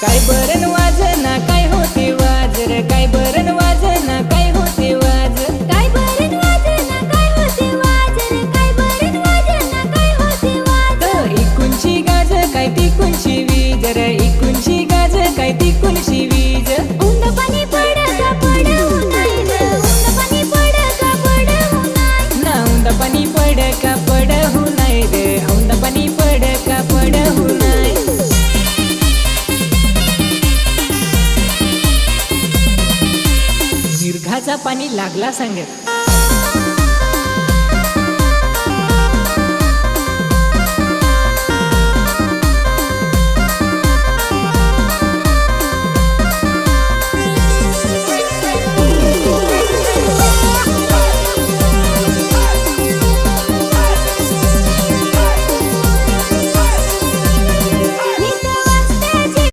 काय बरन वाजना काय होते वाजर, काय बरन वाजना काय होते वाज, काय बरन वाजना काय होते वाजर, काय बरन वाजना काय होते वाज. इकुंची गाज काय तिकुंची वीज रे, इकुंची गाज काय तिकुंची वीज. उंद पाणी पड का पडू नाही ग, उंद पाणी पड का पडू नाही. ना उंद पाणी पड का पडहू नाही रे, उंद पाणी पड का पडहू नाही. दीर्घाचा पाणी लागला सांगत